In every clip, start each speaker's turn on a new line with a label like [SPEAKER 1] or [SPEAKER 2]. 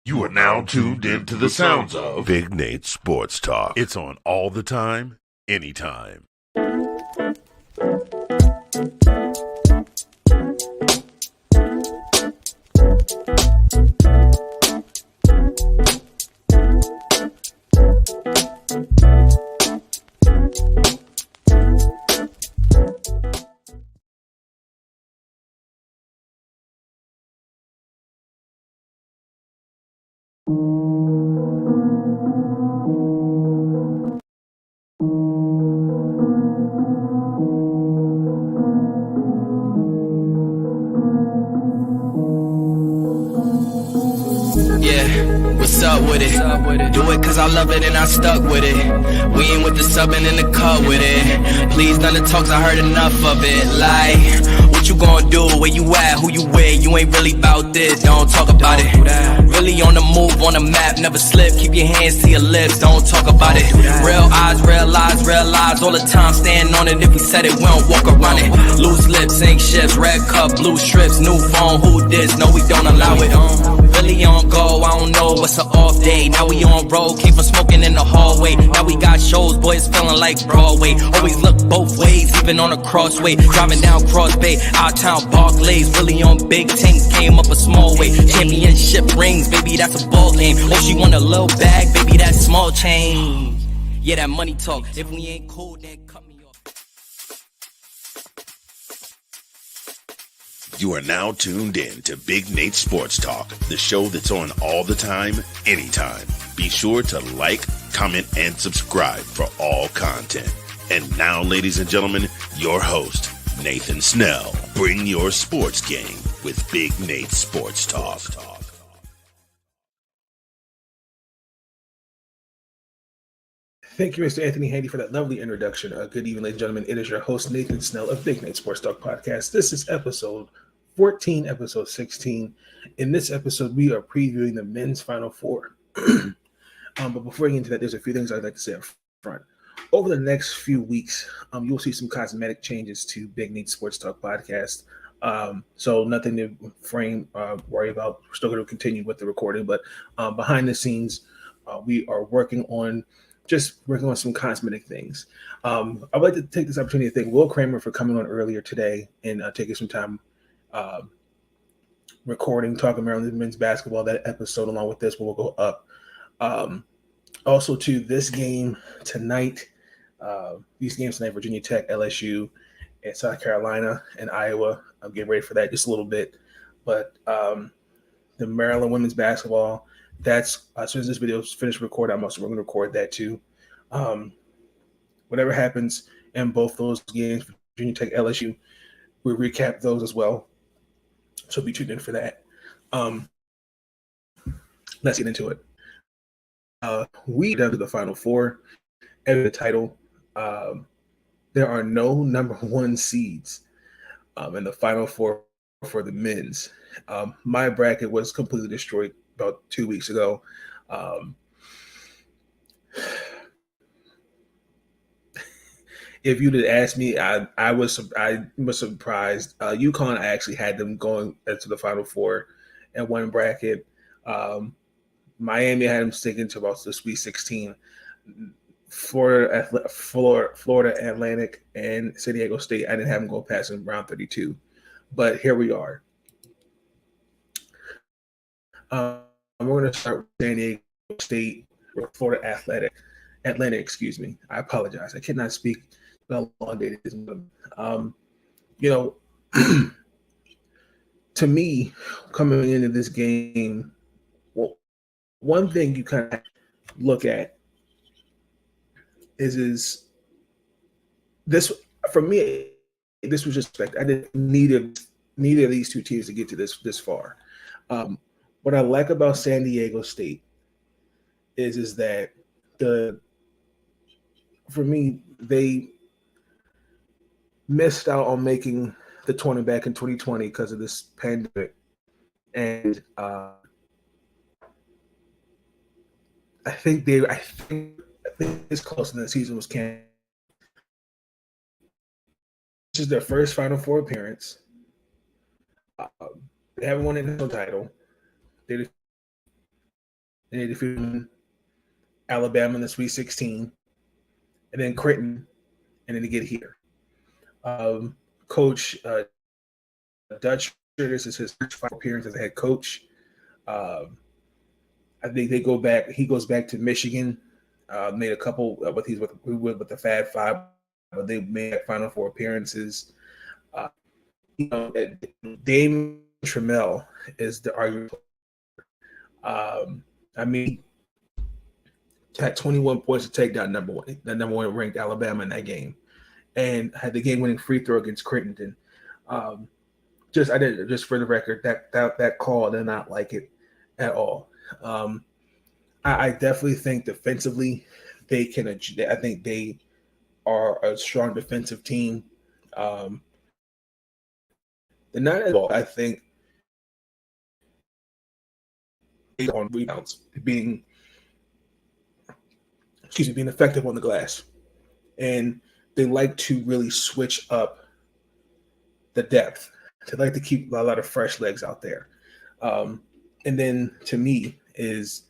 [SPEAKER 1] You are now tuned into the sounds of
[SPEAKER 2] Big Nate Sports Talk.
[SPEAKER 1] It's on all the time, anytime.
[SPEAKER 3] Yeah, what's up with it? Do it cause I love it and I stuck with it. We ain't with the subbing in the cut with it. Please none of the talks, I heard enough of it. Like, what you gonna do? Where you at? Who you with? You ain't really bout this, don't talk about it. Really on the move, on the map, never slip. Keep your hands to your lips, don't talk about it. Real eyes, real lies all the time. Stand on it, if we said it, we don't walk around it. Loose lips, ink shifts, red cup, blue strips, new phone, who this? No, we don't allow it. Really on go, I don't know what's an off day. Now we on road, came from smoking in the hallway. Now we got shows, boys feeling like Broadway. Always look both ways, even on a crossway. Driving down Cross Bay, out town Barclays. Really on big things, came up a small way. Championship rings, baby, that's a ball game. Oh, she want a little bag, baby, that's small change. Yeah, that money talk. If we ain't cool, then cut me off.
[SPEAKER 2] You are now tuned in to Big Nate Sports Talk, the show that's on all the time, anytime. Be sure to like, comment, and subscribe for all content. And now, ladies and gentlemen, your host, Nathan Snell. Bring your sports game with Big Nate Sports Talk.
[SPEAKER 4] Thank you, Mr. Anthony Handy, for that lovely introduction. Good evening, ladies and gentlemen. It is your host, Nathan Snell of Big Nate Sports Talk Podcast. This is episode 14, episode 16. In this episode, we are previewing the men's Final Four. But before we get into that, there's a few things I'd like to say up front. Over the next few weeks, you'll see some cosmetic changes to Big Nate Sports Talk Podcast. So nothing to worry about. We're still going to continue with the recording, but behind the scenes, we are working on some cosmetic things. I'd like to take this opportunity to thank Will Kramer for coming on earlier today and taking some time recording, talking Maryland men's basketball. That episode, along with this, will go up. Also, to this game tonight, these games tonight, Virginia Tech, LSU, and South Carolina and Iowa. I'm getting ready for that just a little bit. But the Maryland women's basketball, that's as soon as this video is finished recording, we're going to record that too. Whatever happens in both those games, Virginia Tech, LSU, we'll recap those as well. So be tuned in for that. Let's get into it. We down to the Final Four and the title. There are no number one seeds in the Final Four for the men's. My bracket was completely destroyed about 2 weeks ago. If you'd have asked me, I was surprised. UConn, I actually had them going into the Final Four in one bracket. Miami had them sticking to about the Sweet 16. Florida Atlantic, and San Diego State, I didn't have them go past in round 32. But here we are. We're going to start with San Diego State, Florida Atlantic, excuse me. I apologize. I cannot speak how long it is. To me, coming into this game, well, one thing you kind of look at is this, for me, this was just like I didn't neither of these two teams to get to this far. What I like about San Diego State is that for me, they missed out on making the tournament back in 2020 because of this pandemic. And I think it's close to the season was canceled. This is their first Final Four appearance. They haven't won a national title. They and they defeated Alabama in the Sweet 16, and then Creighton, and then to get here. Coach Dutch, this is his first final appearance as a head coach. I think they go back. He goes back to Michigan. Made a couple, but he's with the Fab Five, but they made Final Four appearances. Dame Trammell is the argument. I mean, had 21 points to take down number one ranked Alabama in that game, and had the game-winning free throw against Creighton. Just for the record, that call, I did not like it at all. I definitely think defensively they can. I think they are a strong defensive team. They're not at all. I think on rebounds, being effective on the glass, and they like to really switch up the depth. They like to keep a lot of fresh legs out there. And then to me is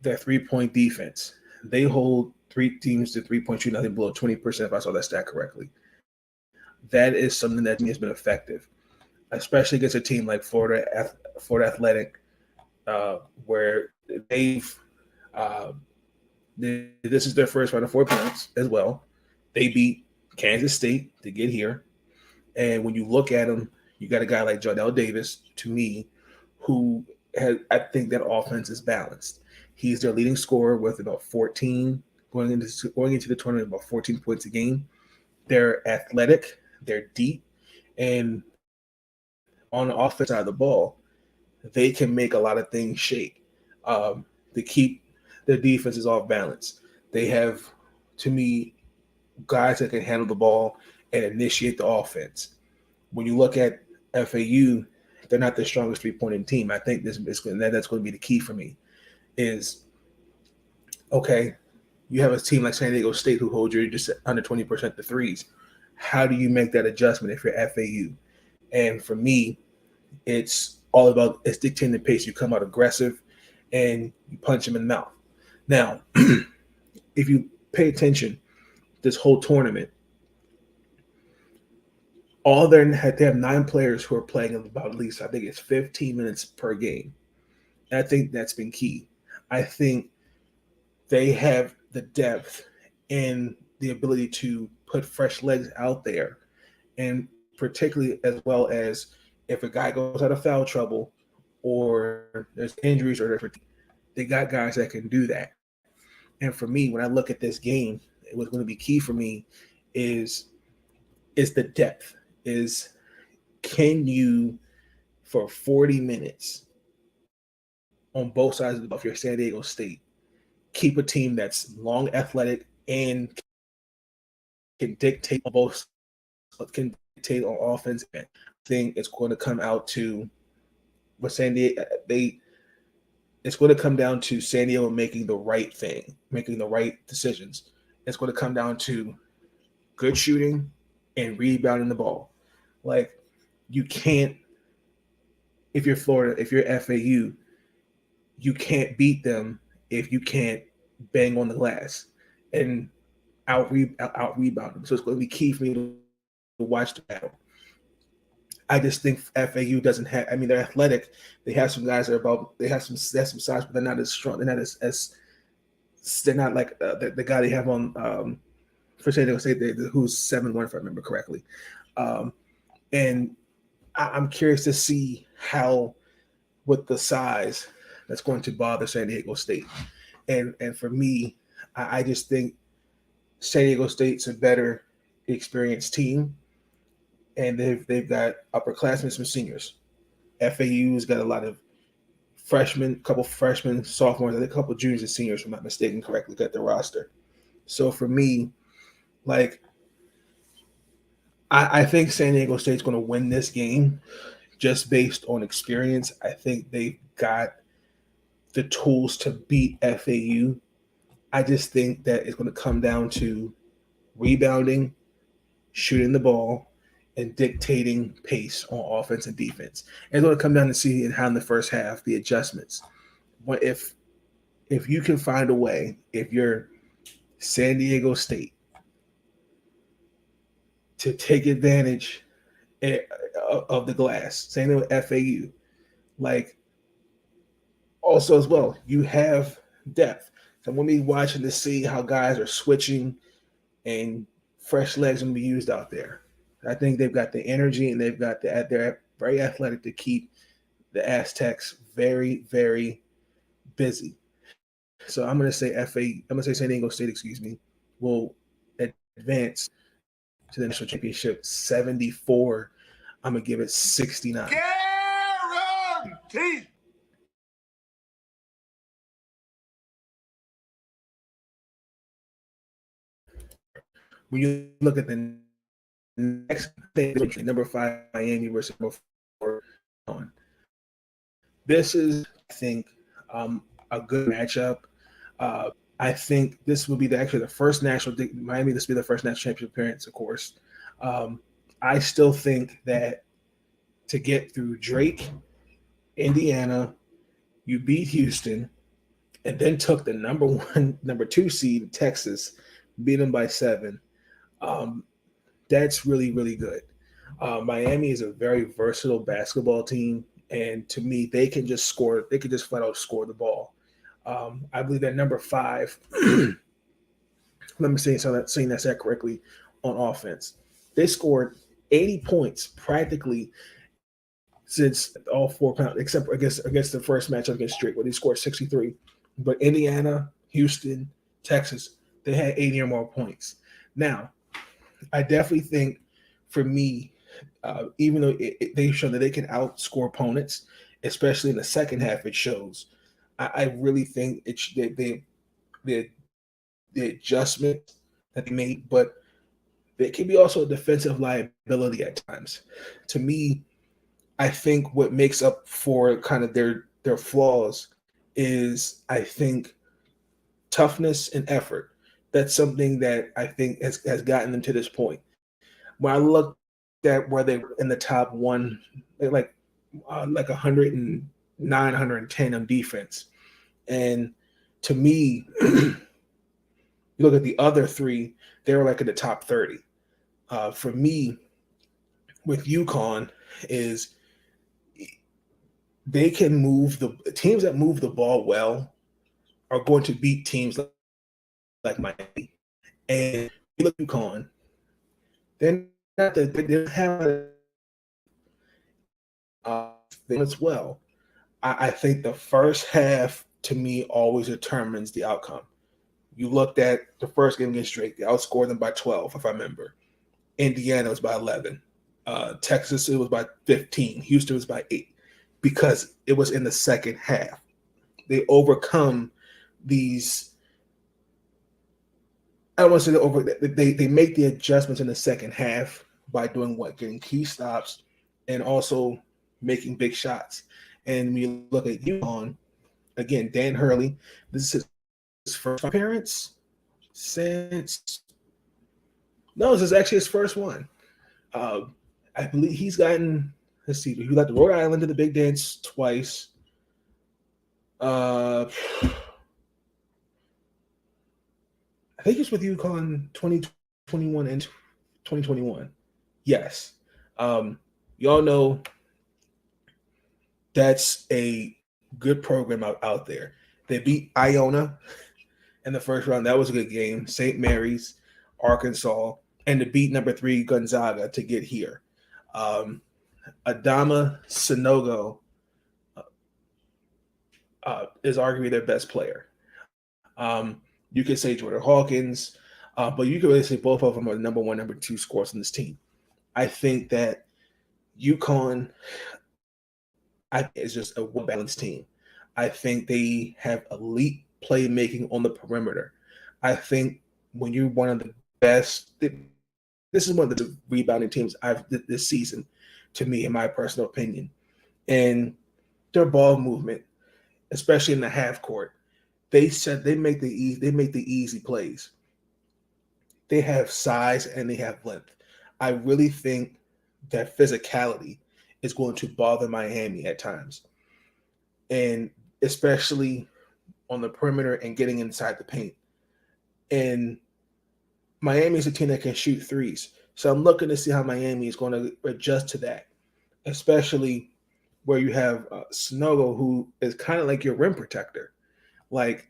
[SPEAKER 4] their 3-point defense. They hold 3 teams to 3-point shooting, I think below 20%, if I saw that stat correctly. That is something that has been effective, especially against a team like Florida Athletic, where they've this is their first Final Four appearance as well. They beat Kansas State to get here. And when you look at them, you got a guy like Jardel Davis, to me, who I think that offense is balanced. He's their leading scorer with about 14 going into the tournament, about 14 points a game. They're athletic, they're deep, and on the offense side of the ball, they can make a lot of things shake. To keep their defenses off balance. They have, to me, guys that can handle the ball and initiate the offense. When you look at FAU, they're not the strongest three-pointing team. I think that's going to be the key for me is, okay, you have a team like San Diego State who holds you just under 20% to threes. How do you make that adjustment if you're FAU? And for me, it's all about dictating the pace. You come out aggressive and you punch them in the mouth. Now, if you pay attention, this whole tournament, they have 9 players who are playing about at least, I think it's 15 minutes per game. And I think that's been key. I think they have the depth and the ability to put fresh legs out there. And particularly as well as if a guy goes out of foul trouble or there's injuries or they got guys that can do that. And for me, when I look at this game, what's going to be key for me is the depth. Can you, for 40 minutes on both sides of your San Diego State, keep a team that's long, athletic, and can dictate on offense? I think it's going to come out to what San Diego it's going to come down to San Diego making the right thing, making the right decisions. It's going to come down to good shooting and rebounding the ball. Like, you can't, if you're Florida, if you're FAU, you can't beat them if you can't bang on the glass and out rebound them. So it's going to be key for me to watch the battle. I just think FAU doesn't have. I mean, they're athletic. They have some guys they have some size, but they're not as strong. They're not as they're not like the guy they have on for San Diego State, who's 7'1", if I remember correctly. And I'm curious to see how, with the size, that's going to bother San Diego State. And for me, I just think San Diego State's a better experienced team. And they've got upperclassmen, some seniors. FAU's got a lot of freshmen, couple freshmen, sophomores, and a couple juniors and seniors, if I'm not mistaken correctly, got the roster. So for me, like, I think San Diego State's going to win this game just based on experience. I think they've got the tools to beat FAU. I just think that it's going to come down to rebounding, shooting the ball, and dictating pace on offense and defense. And it's going to come down to see how in the first half the adjustments. If if you can find a way, if you're San Diego State, to take advantage of the glass, same thing with FAU, like also as well, you have depth. So when we watching to see how guys are switching and fresh legs going to be used out there. I think they've got the energy and they've got they're very athletic to keep the Aztecs very, very busy. So I'm going to say I'm going to say San Diego State, excuse me, will advance to the national championship 74. I'm going to give it 69.
[SPEAKER 1] Guaranteed.
[SPEAKER 4] When you look at the next thing, number 5 Miami versus number 4 on. This is, I think, a good matchup. I think this will be actually the first national Miami. This will be the first national championship appearance, of course. I still think that to get through Drake, Indiana, you beat Houston, and then took the number 2 seed Texas, beat them by 7. That's really, really good. Miami is a very versatile basketball team, and to me, they can just score. They can just flat out score the ball. I believe that number 5. Let me say saying that correctly on offense. They scored 80 points practically since all 4 pounds, except against the first matchup against Drake, where they scored 63. But Indiana, Houston, Texas, they had 80 or more points. Now, I definitely think, for me, even though they show that they can outscore opponents, especially in the second half, it shows. I really think the adjustment that they made, but it can be also a defensive liability at times. To me, I think what makes up for kind of their flaws is, I think, toughness and effort. That's something that I think has gotten them to this point. When I look at where they were in the top one, like 109, 110 on defense, and to me, you look at the other 3, they were like in the top 30. For me, with UConn, is they can move the teams that move the ball well are going to beat teams like Miami. And you look at UConn, they don't have as well. I think the first half, to me, always determines the outcome. You looked at the first game against Drake, they outscored them by 12, if I remember. Indiana was by 11. Texas, it was by 15. Houston was by 8, because it was in the second half. They overcome these. I don't want to say they make the adjustments in the second half by doing what? Getting key stops and also making big shots. And when you look at UConn, again, Dan Hurley, this is his first appearance since. No, this is actually his first one. I believe he's gotten. Let's see. He led the Rhode Island to the Big Dance twice. I think it's with UConn 2021 and 2021. Yes. Y'all know that's a good program out there. They beat Iona in the first round. That was a good game. St. Mary's, Arkansas, and to beat number 3 Gonzaga to get here. Adama Sanogo is arguably their best player. You could say Jordan Hawkins, but you could really say both of them are the number 1, number 2 scorers on this team. I think that UConn is just a well-balanced team. I think they have elite playmaking on the perimeter. I think when you're one of the best, this is one of the rebounding teams this season, to me, in my personal opinion. And their ball movement, especially in the half court, they make the easy plays. They have size and they have length. I really think that physicality is going to bother Miami at times. And especially on the perimeter and getting inside the paint. And Miami is a team that can shoot threes. So I'm looking to see how Miami is going to adjust to that, especially where you have Snuggle, who is kind of like your rim protector. Like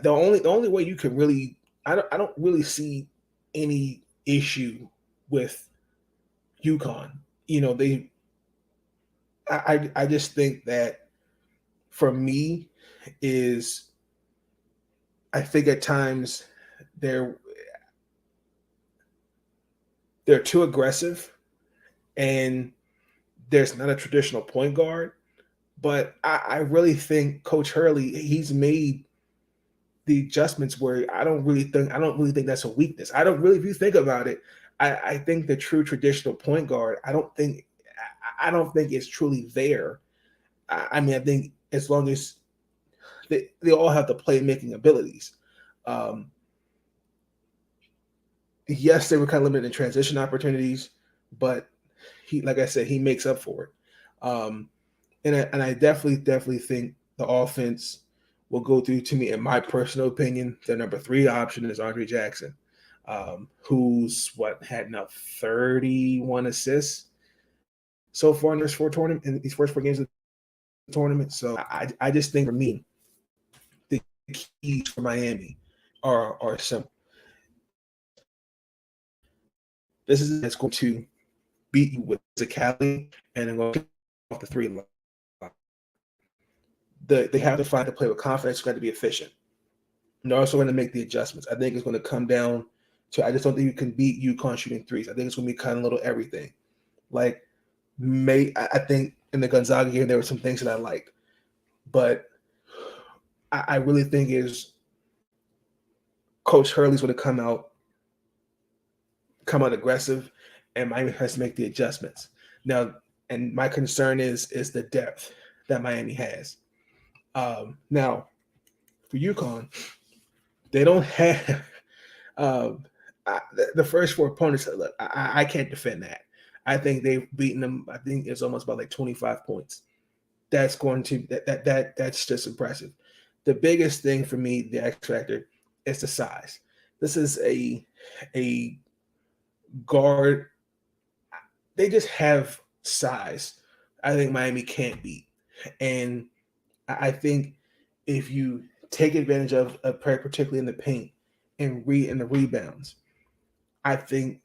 [SPEAKER 4] the only way you can really, I don't really see any issue with UConn. I just think that for me is I think at times they're too aggressive and there's not a traditional point guard. But I really think Coach Hurley, he's made the adjustments where I don't really think that's a weakness. If you think about it, I think the true traditional point guard, I don't think it's truly there. I think as long as they all have the playmaking abilities. Yes, they were kind of limited in transition opportunities, but like I said, he makes up for it. And I definitely think the offense will go through, to me, in my personal opinion, the number 3 option is Andre Jackson, who's had now 31 assists so far in these first 4 games of the tournament. So I just think for me, the keys for Miami are simple. This is that's going to beat you with physicality and then going to off the 3 line. They have to find a play with confidence. It's got to be efficient. And they're also going to make the adjustments. I think it's going to come down to, I just don't think you can beat UConn shooting threes. I think it's going to be kind of a little everything. I think in the Gonzaga game, there were some things that I liked. But I really think is Coach Hurley's going to come out aggressive, and Miami has to make the adjustments. Now, and my concern is the depth that Miami has. Now, for UConn, they don't have the first 4 opponents. Look, I can't defend that. I think they've beaten them. I think it's almost about 25 points. That's going to that's just impressive. The biggest thing for me, the X factor, is the size. This is a guard. They just have size. I think Miami can't beat, and I think if you take advantage of particularly in the paint and in the rebounds, I think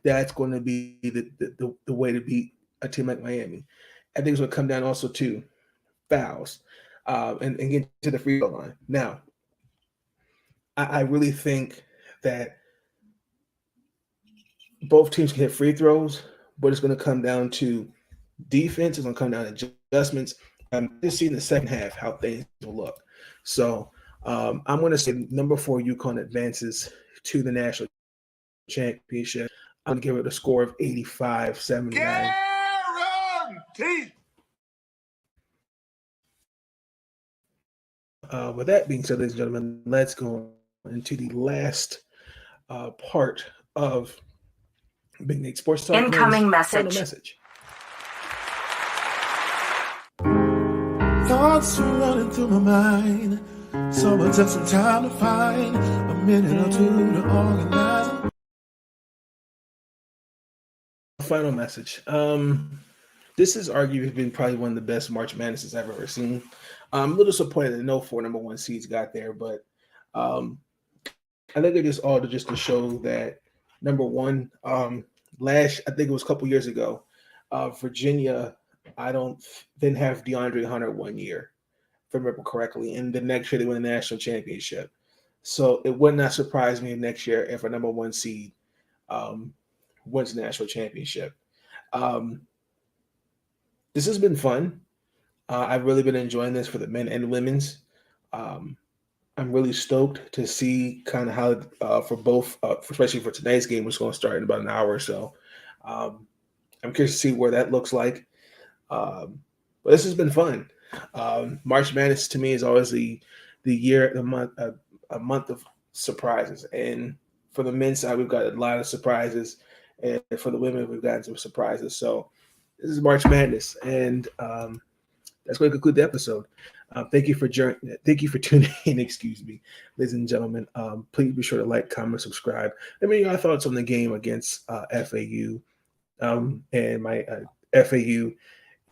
[SPEAKER 4] that's going to be the way to beat a team like Miami. I think it's going to come down also to fouls and get to the free throw line. Now, I really think that both teams can hit free throws, but it's going to come down to defense. It's going to come down to adjustments. I'm just seeing the second half how things will look. So I'm going to say number 4 UConn advances to the national championship. I'm going to give it a score of 85-79.
[SPEAKER 1] Guaranteed.
[SPEAKER 4] With that being said, ladies and gentlemen, let's go into the last part of Big Nate Sports Talk.
[SPEAKER 5] Incoming message.
[SPEAKER 6] Thoughts are running through my mind. Someone took some time to find a minute or two to organize them.
[SPEAKER 4] Final message. This has arguably been probably one of the best March Madnesses I've ever seen. I'm a little disappointed that no 4 number 1 seeds got there, but I think it is all to show that number 1, I think it was a couple years ago, Virginia, didn't have DeAndre Hunter 1 year, if I remember correctly, and the next year they won the national championship. So it would not surprise me next year if a number 1 seed wins the national championship. This has been fun. I've really been enjoying this for the men and women's. I'm really stoked to see kind of how for both, especially for tonight's game, which is going to start in about an hour or so. I'm curious to see where that looks like. But this has been fun. March Madness to me is always the month of surprises. And for the men's side, we've got a lot of surprises. And for the women, we've gotten some surprises. So this is March Madness. And that's going to conclude the episode. Thank you for tuning in. Excuse me, ladies and gentlemen. Please be sure to like, comment, subscribe. Let me know your thoughts on the game against FAU and my FAU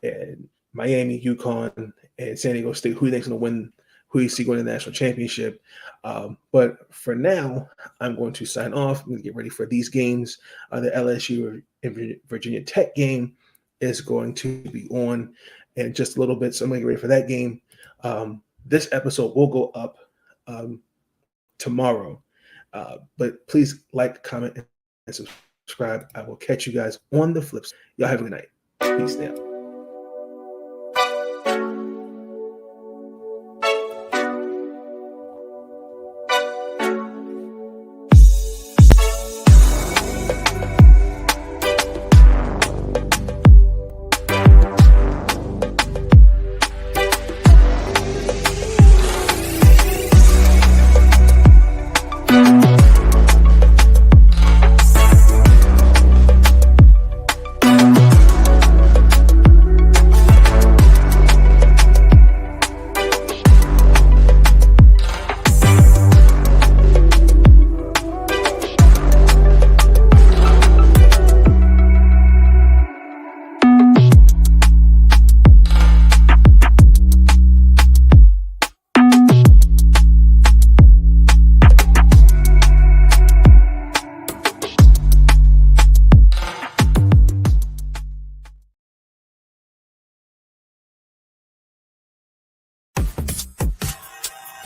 [SPEAKER 4] and Miami, UConn, and San Diego State. Who you think's going to win? Who you see going to the national championship? But for now, I'm going to sign off. I'm going to get ready for these games. The LSU and Virginia Tech game is going to be on in just a little bit, so I'm going to get ready for that game. This episode will go up tomorrow, but please like, comment, and subscribe. I will catch you guys on the flips. Y'all have a good night. Peace now.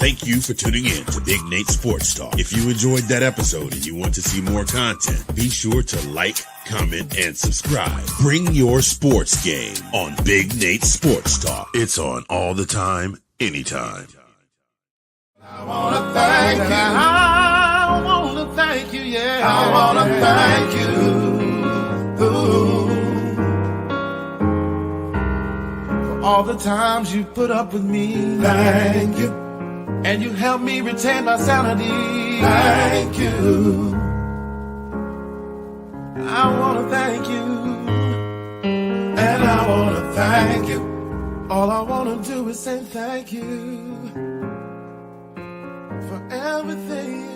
[SPEAKER 2] Thank you for tuning in to Big Nate Sports Talk. If you enjoyed that episode and you want to see more content, be sure to like, comment, and subscribe. Bring your sports game on Big Nate Sports Talk.
[SPEAKER 1] It's on all the time, anytime.
[SPEAKER 6] I wanna thank you. I wanna thank you, yeah. I wanna thank you. Ooh. For all the times you put up with me. Thank you. And you helped me retain my sanity. Thank you. I wanna thank you. And I wanna thank you. All I wanna do is say thank you for everything